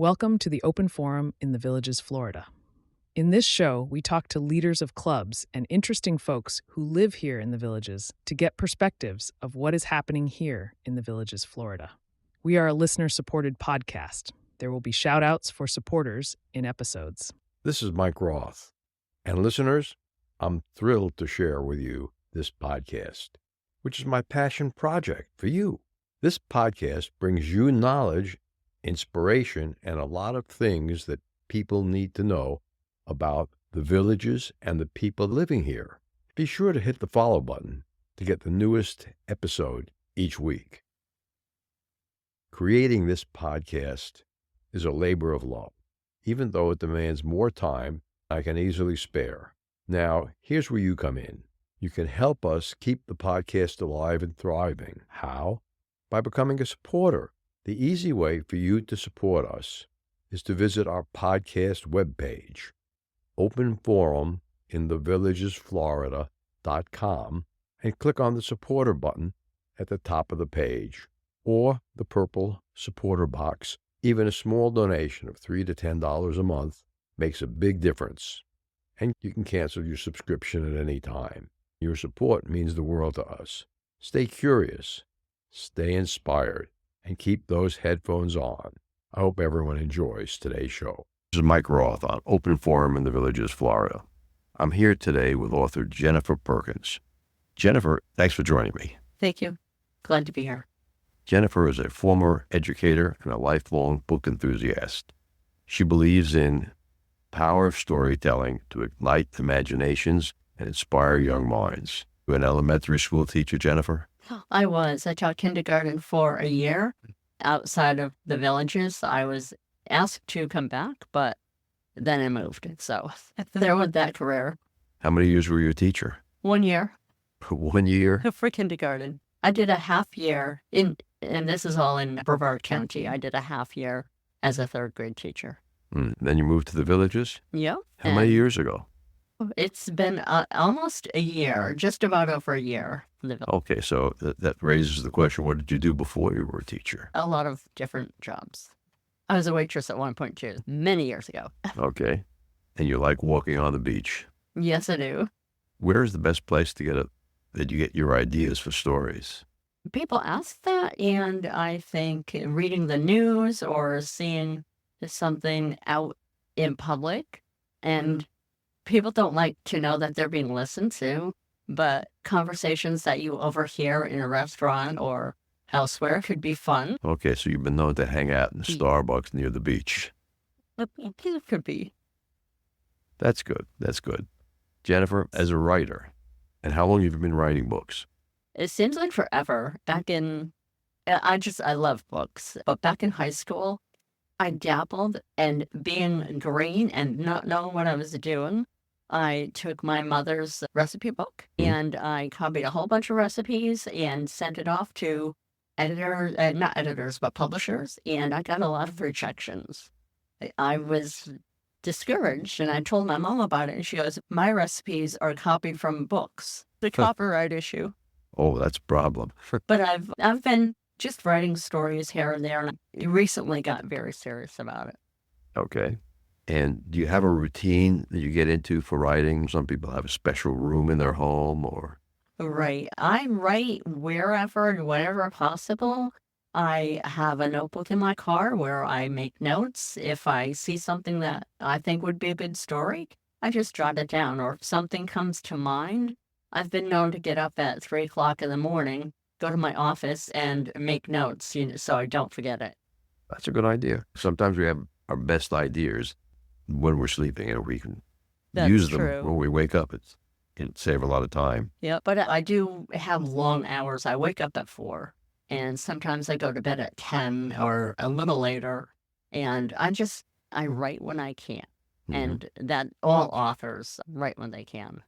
Welcome to the Open Forum in the Villages, Florida. In this show, we talk to leaders of clubs and interesting folks who live here in the Villages to get perspectives of what is happening here in the Villages, Florida. We are a listener-supported podcast. There will be shout-outs for supporters in episodes. This is Mike Roth. And listeners, I'm thrilled to share with you this podcast, which is my passion project for you. This podcast brings you knowledge, inspiration, and a lot of things that people need to know about the villages and the people living here. Be sure to hit the follow button to get the newest episode each week. Creating this podcast is a labor of love, even though it demands more time than I can easily spare. Now, here's where you come in. You can help us keep the podcast alive and thriving. How? By becoming a supporter. The easy way for you to support us is to visit our podcast webpage, openforuminthevillagesflorida.com, and click on the supporter button at the top of the page, or the purple supporter box. Even a small donation of $3 to $10 a month makes a big difference, and you can cancel your subscription at any time. Your support means the world to us. Stay curious, stay inspired, and keep those headphones on. I hope everyone enjoys today's show. This is Mike Roth on Open Forum in the Villages, Florida. I'm here today with author Jennifer Perkins. Jennifer, thanks for joining me. Thank you. Glad to be here. Jennifer is a former educator and a lifelong book enthusiast. She believes in power of storytelling to ignite imaginations and inspire young minds. You're an elementary school teacher, Jennifer? I taught kindergarten for a year outside of the Villages. I was asked to come back, but then I moved. So there went that career. How many years were you a teacher? 1 year. 1 year? For kindergarten. I did a half year and this is all in Brevard County. I did a half year as a third grade teacher. Then you moved to the Villages? Yep. How many years ago? It's been almost a year, just about over a year. Okay, so that raises the question, what did you do before you were a teacher? A lot of different jobs. I was a waitress at one point too, many years ago. Okay. And you like walking on the beach? Yes, I do. Where is the best place that you get your ideas for stories? People ask that, and I think reading the news or seeing something out in public, and people don't like to know that they're being listened to, but conversations that you overhear in a restaurant or elsewhere could be fun. Okay, so you've been known to hang out in the Starbucks near the beach. It could be. That's good. That's good. Jennifer, as a writer, and how long have you been writing books? It seems like forever. I love books, but back in high school, I dabbled, and being green and not knowing what I was doing, I took my mother's recipe book and I copied a whole bunch of recipes and sent it off to editors, not editors, but publishers, and I got a lot of rejections. I was discouraged, and I told my mom about it, and she goes, "My recipes are copied from books." The copyright issue. Oh, that's a problem. But I've been just writing stories here and there, and I recently got very serious about it. Okay. And do you have a routine that you get into for writing? Some people have a special room in their home or... Right. I write wherever and whenever possible. I have a notebook in my car where I make notes. If I see something that I think would be a good story, I just jot it down. Or if something comes to mind, I've been known to get up at 3 o'clock in the morning, go to my office and make notes, so I don't forget it. That's a good idea. Sometimes we have our best ideas when we're sleeping, and we can use them when we wake up. It can save a lot of time. Yeah, but I do have long hours. I wake up at 4, and sometimes I go to bed at 10 or a little later, and I write when I can. And that all authors write when they can.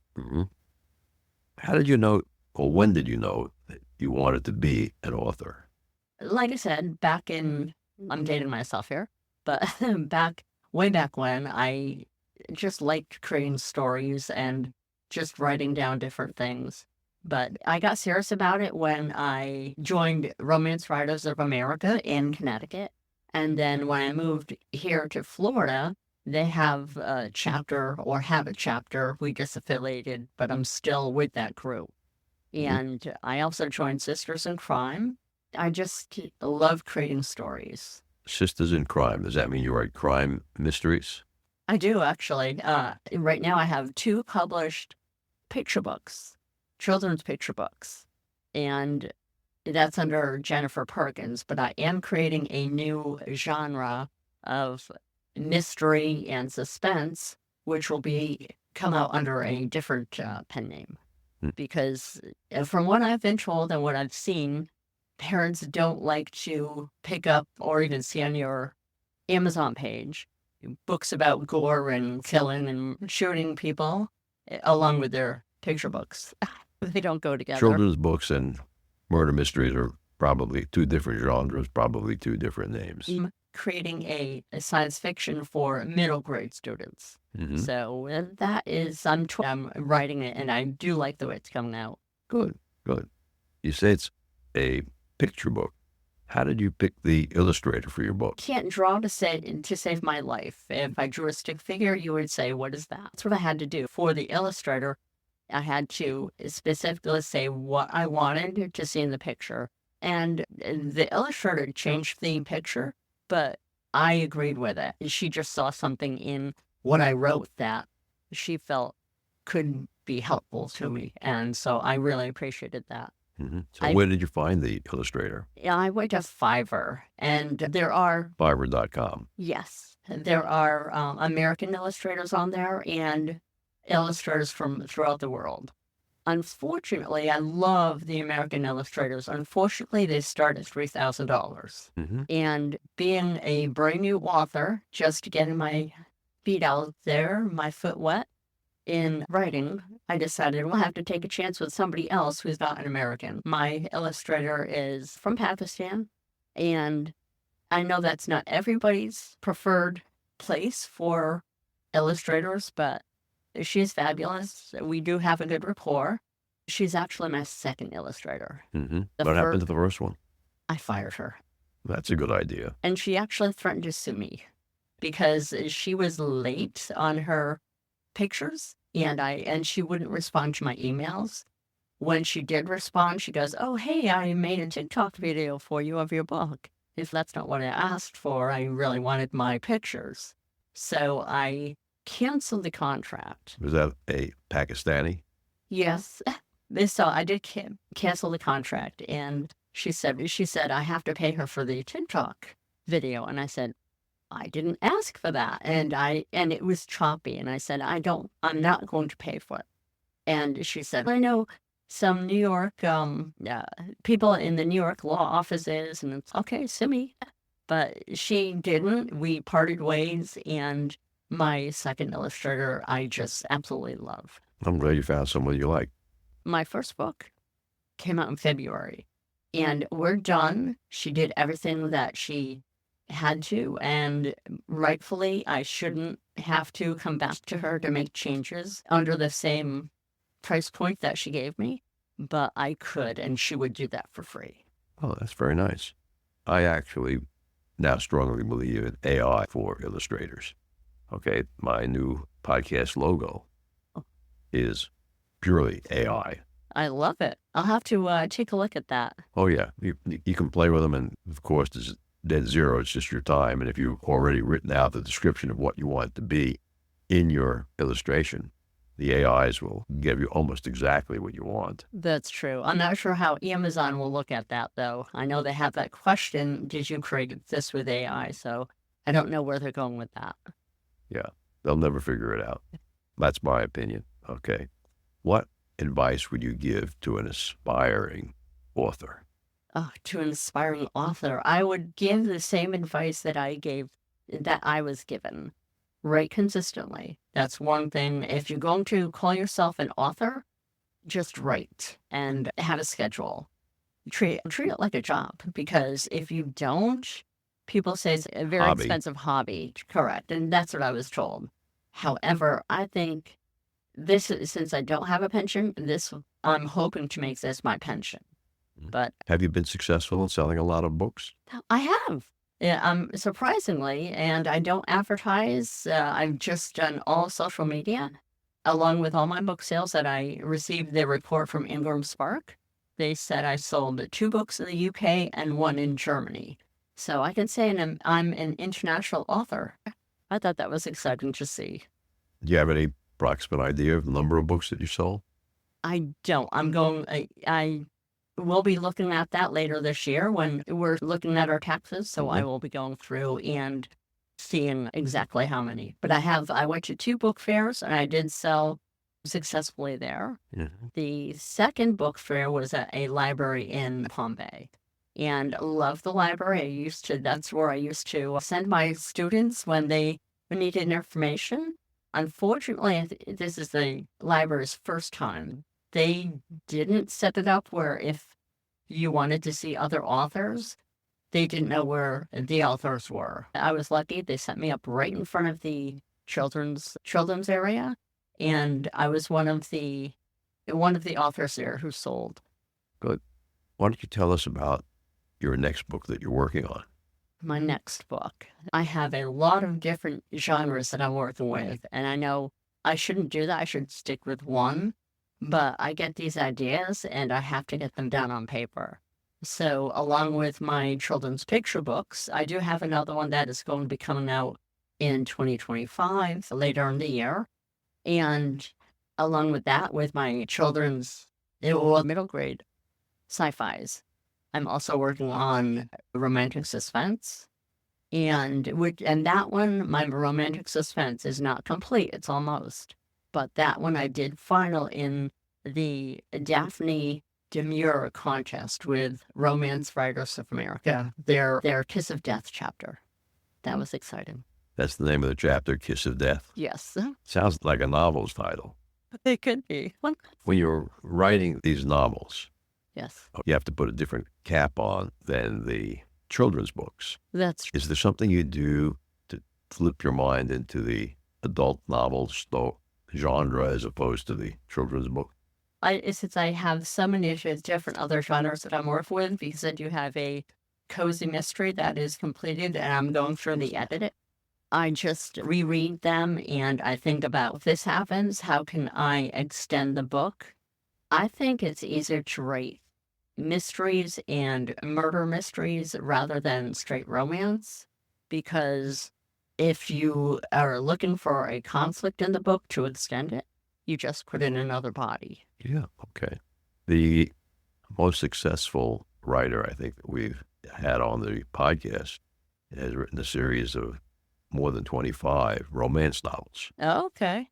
How did you know, or when did you know that you wanted to be an author? Like I said, I'm dating myself here, but way back when, I just liked creating stories and just writing down different things. But I got serious about it when I joined Romance Writers of America in Connecticut. And then when I moved here to Florida, they have a chapter or have a chapter. We just affiliated, but I'm still with that group. And I also joined Sisters in Crime. I just love creating stories. Sisters in Crime. Does that mean you write crime mysteries? I do, actually. Right now, I have 2 published picture books, children's picture books. And that's under Jennifer Perkins. But I am creating a new genre of mystery and suspense, which will come out under a different pen name. Because from what I've been told and what I've seen, parents don't like to pick up or even see on your Amazon page books about gore and killing and shooting people along with their picture books. They don't go together. Children's books and murder mysteries are probably 2 different genres, probably 2 different names. I'm creating a science fiction for middle grade students. So that is, I'm writing it, and I do like the way it's coming out. Good. You say it's a picture book. How did you pick the illustrator for your book? Can't draw to save my life. If I drew a stick figure, you would say, what is that? That's what I had to do. For the illustrator, I had to specifically say what I wanted to see in the picture. And the illustrator changed the picture, but I agreed with it. She just saw something in what I wrote that she felt could be helpful to me. And so I really appreciated that. So where did you find the illustrator? I went to Fiverr, and there are... Fiverr.com. Yes. There are American illustrators on there and illustrators from throughout the world. Unfortunately, I love the American illustrators. Unfortunately, they start at $3,000. And being a brand new author, just getting my feet out there, my foot wet in writing, I decided we'll have to take a chance with somebody else who's not an American. My illustrator is from Pakistan, and I know that's not everybody's preferred place for illustrators, but she's fabulous. We do have a good rapport. She's actually my second illustrator. What happened to the first one? I fired her. That's a good idea. And she actually threatened to sue me because she was late on her pictures, and she wouldn't respond to my emails. When she did respond, she goes, "Oh, hey, I made a TikTok video for you of your book. If that's not what I asked for, I really wanted my pictures." So I canceled the contract. Was that a Pakistani? Yes. So I did cancel the contract, and she said I have to pay her for the TikTok video, and I said, I didn't ask for that, and it was choppy, and I said, I'm not going to pay for it. And she said, I know some New York people in the New York law offices, and it's okay, sue me. But she didn't. We parted ways, and my second illustrator, I just absolutely love. I'm glad you found someone you like. My first book came out in February, and we're done. She did everything that she had to, and rightfully, I shouldn't have to come back to her to make changes under the same price point that she gave me, but I could, and she would do that for free. Oh, that's very nice. I actually now strongly believe in AI for illustrators. Okay, my new podcast logo is purely AI. I love it. I'll have to take a look at that. Oh, yeah. You can play with them, and of course, there's dead zero. It's just your time. And if you've already written out the description of what you want it to be in your illustration, the AIs will give you almost exactly what you want. That's true. I'm not sure how Amazon will look at that, though. I know they have that question, did you create this with AI? So I don't know where they're going with that. Yeah, they'll never figure it out. That's my opinion. Okay. What advice would you give to an aspiring author? Oh, to an aspiring author, I would give the same advice that I was given. Write consistently. That's one thing. If you're going to call yourself an author, just write and have a schedule. Treat it like a job, because if you don't, people say it's a very expensive hobby. Correct. And that's what I was told. However, I think since I don't have a pension, I'm hoping to make this my pension. But have you been successful in selling a lot of books? I have. Yeah, surprisingly, and I don't advertise. I've just done all social media, along with all my book sales that I received the report from Ingram Spark. They said I sold 2 books in the UK and 1 in Germany. So I can say I'm an international author. I thought that was exciting to see. Do you have any approximate idea of the number of books that you sold? I don't. I will be looking at that later this year when we're looking at our taxes. So I will be going through and seeing exactly how many. But I went to 2 book fairs and I did sell successfully there. Mm-hmm. The second book fair was at a library in Palm Bay. And loved the library. That's where I used to send my students when they needed information. Unfortunately, this is the library's first time. They didn't set it up where if you wanted to see other authors, they didn't know where the authors were. I was lucky. They set me up right in front of the children's area, and I was one of the authors there who sold. Good. Why don't you tell us about your next book that you're working on? My next book. I have a lot of different genres that I'm working with, and I know I shouldn't do that. I should stick with one, but I get these ideas and I have to get them down on paper. So along with my children's picture books, I do have another one that is going to be coming out in 2025, later in the year. And along with that, with my children's middle grade sci-fis, I'm also working on romantic suspense. And that one, my romantic suspense is not complete. It's almost. But that one I did final in the Daphne Demure contest with Romance Writers of America. Their Kiss of Death chapter. That was exciting. That's the name of the chapter, Kiss of Death. Yes. Sounds like a novel's title. It could be. When you're writing these novels, Yes. you have to put a different cap on than the children's books. That's Is there something you do to flip your mind into the adult novels genre as opposed to the children's book? since I have so many different other genres that I'm working with, because I do have a cozy mystery that is completed and I'm going through the edit. I just reread them and I think about if this happens, how can I extend the book? I think it's easier to write mysteries and murder mysteries rather than straight romance, because if you are looking for a conflict in the book to extend it, you just put in another body. Yeah, okay. The most successful writer I think that we've had on the podcast has written a series of more than 25 romance novels. Oh, okay.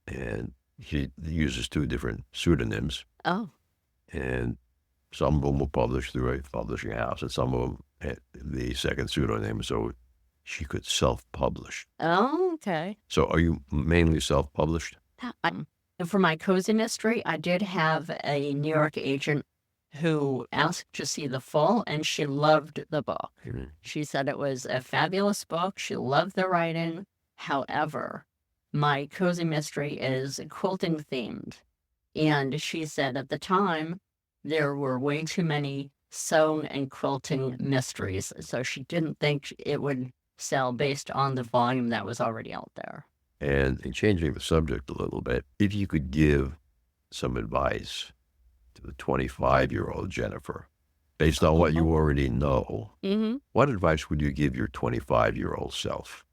And he uses 2 different pseudonyms. Oh, And some of them were published through a publishing house, and some of them had the second pseudonym, so she could self-publish. oh, okay. So are you mainly self-published? For my cozy mystery, I did have a New York agent who asked to see the full, and she loved the book. Mhm. She said it was a fabulous book. She loved the writing. However, my cozy mystery is quilting themed. And she said at the time, there were way too many sewn and quilting mysteries. So she didn't think it would sell based on the volume that was already out there. And in changing the subject a little bit, if you could give some advice to the 25-year-old Jennifer, based on what you already know, Mm-hmm. what advice would you give your 25-year-old self?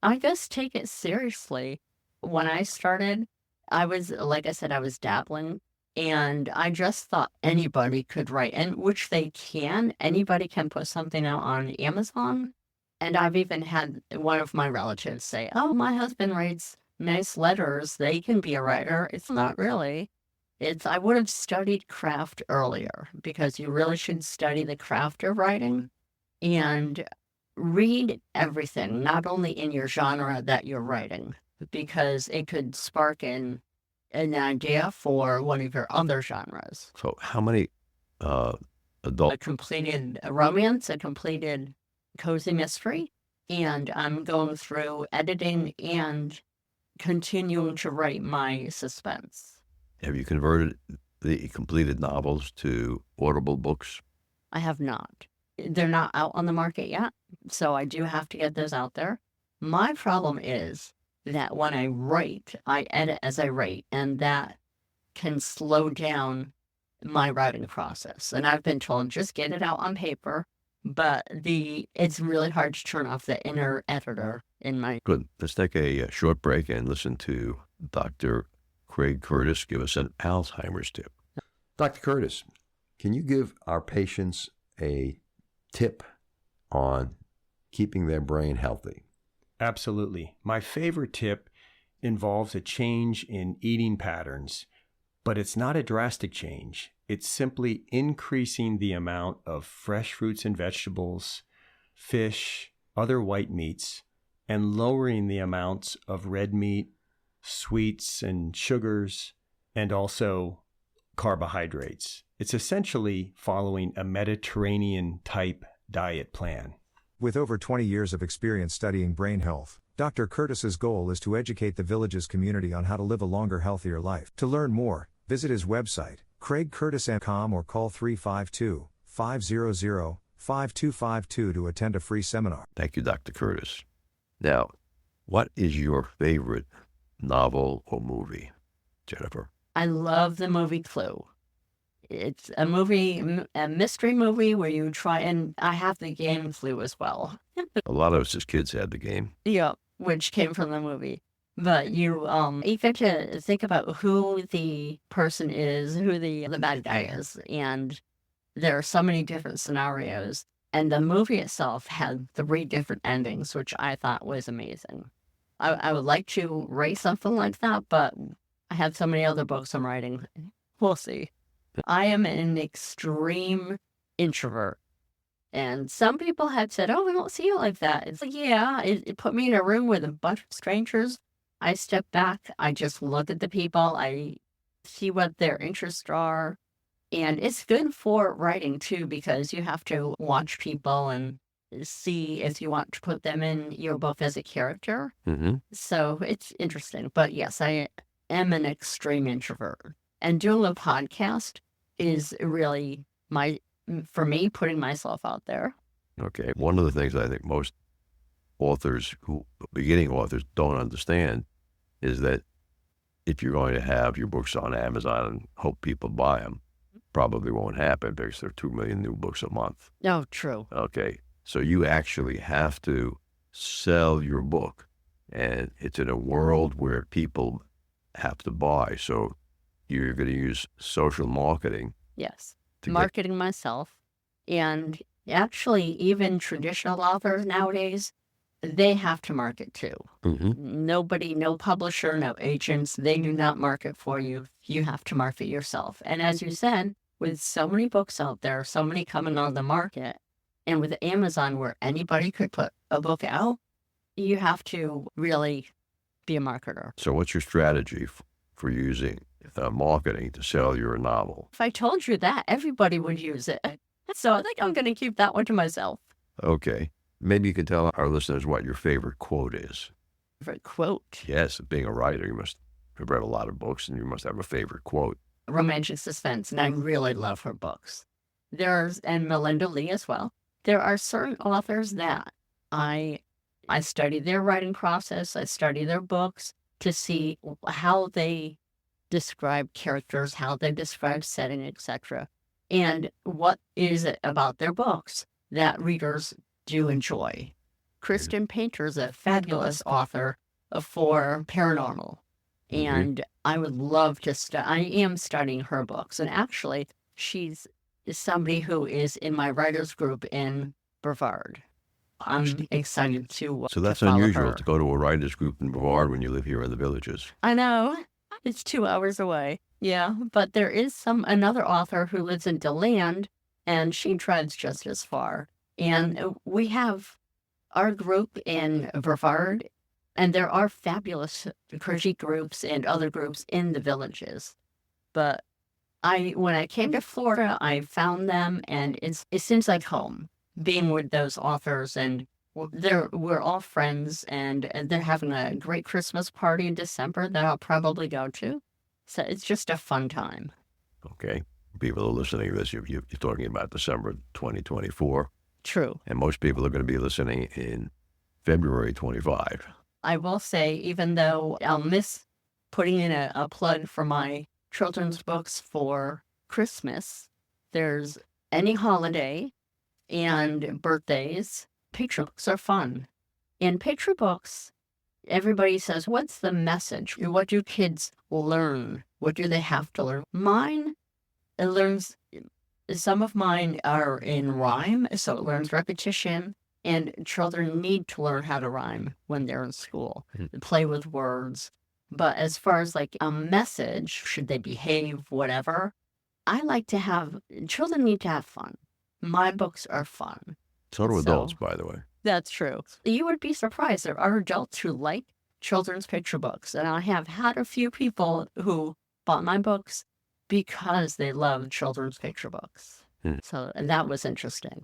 I just take it seriously. When I started, like I said, I was dabbling, and I just thought anybody could write, and which they can. Anybody can put something out on Amazon. And I've even had one of my relatives say, oh, my husband writes nice letters. They can be a writer. It's not really. I would have studied craft earlier, because you really should study the craft of writing and read everything, not only in your genre that you're writing, because it could spark an idea for one of your other genres. So how many adult... A completed romance, a completed cozy mystery, and I'm going through editing and continuing to write my suspense. Have you converted the completed novels to Audible books? I have not. They're not out on the market yet, so I do have to get those out there. My problem is that when I write, I edit as I write, and that can slow down my writing process. And I've been told just get it out on paper, but it's really hard to turn off the inner editor in my. Good. Let's take a short break and listen to Dr. Craig Curtis give us an Alzheimer's tip. Dr. Curtis, can you give our patients a tip on keeping their brain healthy? Absolutely. My favorite tip involves a change in eating patterns, but it's not a drastic change. It's simply increasing the amount of fresh fruits and vegetables, fish, other white meats, and lowering the amounts of red meat, sweets and sugars, and also carbohydrates. It's essentially following a Mediterranean type diet plan. With over 20 years of experience studying brain health, Dr. Curtis's goal is to educate the village's community on how to live a longer, healthier life. To learn more, visit his website, craigcurtis.com, or call 352-500-5252 to attend a free seminar. Thank you, Dr. Curtis. Now, what is your favorite novel or movie, Jennifer? I love the movie Clue. It's a mystery movie where you try, and I have the game Clue as well. A lot of us as kids had the game. Yeah, which came from the movie. But you get to think about who the person is, who the bad guy is, and there are so many different scenarios. And the movie itself had 3 different endings, which I thought was amazing. I would like to write something like that, but I have so many other books I'm writing. We'll see. I am an extreme introvert. And some people have said, oh, we don't see you like that. It's like, yeah, it put me in a room with a bunch of strangers. I step back. I just look at the people. I see what their interests are. And it's good for writing, too, because you have to watch people and see if you want to put them in your book as a character. Mm-hmm. So it's interesting. But yes, I am an extreme introvert. And doing a podcast is really for me, putting myself out there. Okay. One of the things I think most authors, beginning authors, don't understand is that if you're going to have your books on Amazon and hope people buy them, probably won't happen because there are 2 million new books a month. Oh, true. Okay. So you actually have to sell your book. And it's in a world where people have to buy. So you're going to use social marketing. Yes. Marketing myself. And actually, even traditional authors nowadays, they have to market too. Mm-hmm. Nobody, no publisher, no agents, they do not market for you. You have to market yourself. And as you said, with so many books out there, so many coming on the market, and with Amazon where anybody could put a book out, you have to really be a marketer. So what's your strategy for using marketing to sell your novel? If I told you that, everybody would use it. So I think I'm going to keep that one to myself. Okay. Maybe you can tell our listeners what your favorite quote is. Favorite quote? Yes, being a writer, you must have read a lot of books and you must have a favorite quote. Romantic suspense, and I really love her books. And Melinda Lee as well. There are certain authors that I study their writing process, I study their books to see how they describe characters, how they describe setting, etc. And what is it about their books that readers do enjoy. Kristen Painter is a fabulous author for paranormal. And I would love to I am studying her books. And actually, she's somebody who is in my writers group in Brevard. I'm excited to So that's follow unusual her. to go to a writers group in Brevard when you live here in the Villages. I know. It's 2 hours away. Yeah, but there is another author who lives in DeLand, and she drives just as far. And we have our group in Brevard, and there are fabulous critique groups and other groups in the Villages. But when I came to Florida, I found them, and it seems like home, being with those authors. And we're all friends, and they're having a great Christmas party in December that I'll probably go to. So it's just a fun time. Okay. People are listening to this, you're talking about December 2024. True. And most people are going to be listening in February 25. I will say, even though I'll miss putting in a plug for my children's books for Christmas, there's any holiday and birthdays, picture books are fun. In picture books, everybody says, what's the message? What do kids learn? What do they have to learn? Some of mine are in rhyme, so it learns repetition, and children need to learn how to rhyme when they're in school, play with words. But as far as like a message, should they behave, whatever, I like to have, children need to have fun. My books are fun. So do adults, by the way. That's true. You would be surprised. There are adults who like children's picture books. And I have had a few people who bought my books because they love children's picture books. So and that was interesting.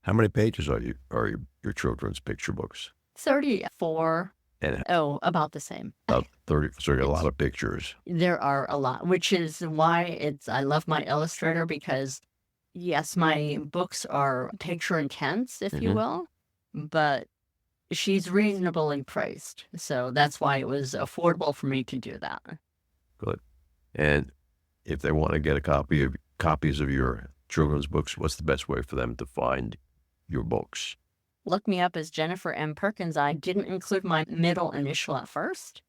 How many pages are your children's picture books? 34. And About the same. about 30. So a lot of pictures. There are a lot, which is why I love my illustrator, because yes, my books are picture intense, if you will, but she's reasonably priced. So that's why it was affordable for me to do that. Good. And if they want to get copies of your children's books, what's the best way for them to find your books? Look me up as Jennifer M. Perkins. I didn't include my middle initial at first,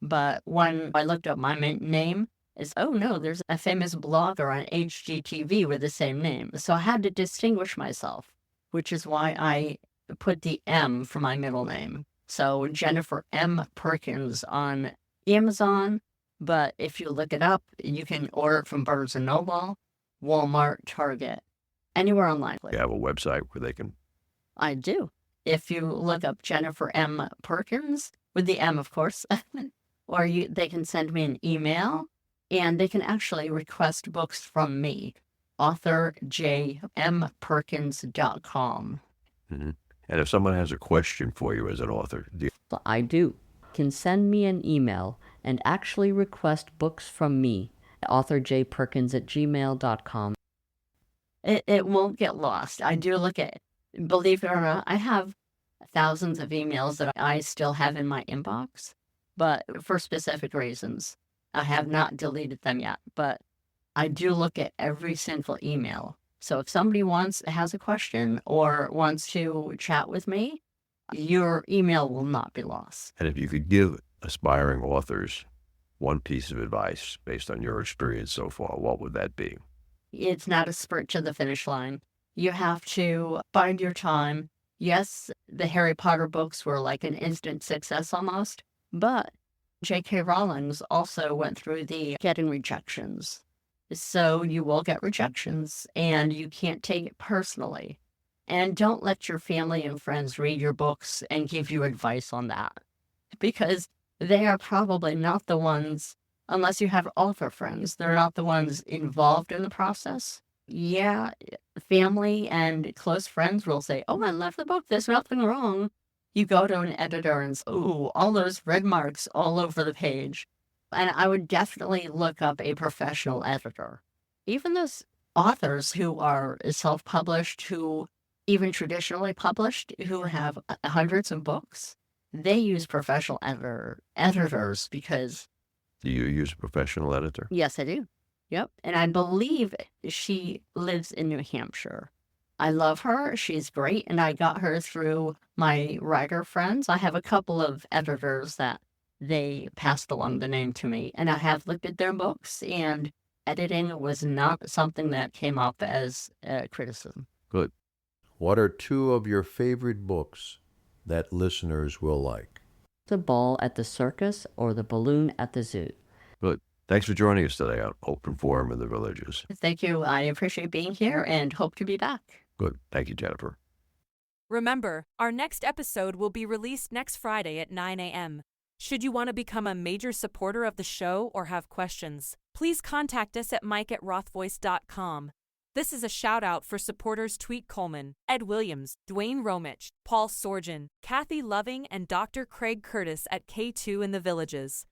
but when I looked up my name, there's a famous blogger on HGTV with the same name. So I had to distinguish myself, which is why I put the M for my middle name. So Jennifer M. Perkins on Amazon. But if you look it up, you can order it from Barnes & Noble, Walmart, Target, anywhere online. You have a website where they can... I do. If you look up Jennifer M. Perkins, with the M, of course, or they can send me an email, and they can actually request books from me, authorjmperkins.com. And if someone has a question for you as an author, I do. Can send me an email and actually request books from me, authorjperkins@gmail.com. It won't get lost. I do look at it. Believe it or not, I have thousands of emails that I still have in my inbox, but for specific reasons. I have not deleted them yet, but I do look at every single email. So if somebody has a question or wants to chat with me, your email will not be lost. And if you could give aspiring authors one piece of advice based on your experience so far, what would that be? It's not a sprint to the finish line. You have to find your time. Yes, the Harry Potter books were like an instant success almost, but J.K. Rowling also went through the getting rejections. So you will get rejections, and you can't take it personally. And don't let your family and friends read your books and give you advice on that, because they are probably not the ones, unless you have author friends, they're not the ones involved in the process. Yeah, family and close friends will say, oh, I love the book, there's nothing wrong. You go to an editor and say, oh, all those red marks all over the page. And I would definitely look up a professional editor. Even those authors who are self-published, who even traditionally published, who have hundreds of books, they use professional editors because... Do you use a professional editor? Yes, I do. Yep. And I believe she lives in New Hampshire. I love her. She's great. And I got her through my writer friends. I have a couple of editors that they passed along the name to me. And I have looked at their books, and editing was not something that came up as criticism. Good. What are two of your favorite books that listeners will like? The Ball at the Circus or The Balloon at the Zoo. Good. Thanks for joining us today on Open Forum in the Villages. Thank you. I appreciate being here and hope to be back. Good. Thank you, Jennifer. Remember, our next episode will be released next Friday at 9 a.m. Should you want to become a major supporter of the show or have questions, please contact us at mike@rothvoice.com. This is a shout-out for supporters Tweet Coleman, Ed Williams, Dwayne Romich, Paul Sorgen, Kathy Loving, and Dr. Craig Curtis at K2 in the Villages.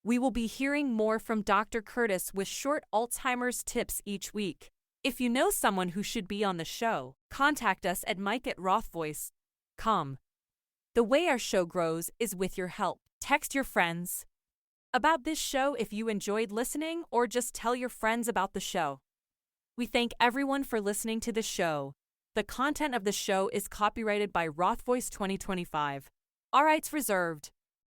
We will be hearing more from Dr. Curtis with short Alzheimer's tips each week. If you know someone who should be on the show, contact us at mike@rothvoice.com. The way our show grows is with your help. Text your friends about this show if you enjoyed listening, or just tell your friends about the show. We thank everyone for listening to the show. The content of the show is copyrighted by Roth Voice 2025. All rights reserved.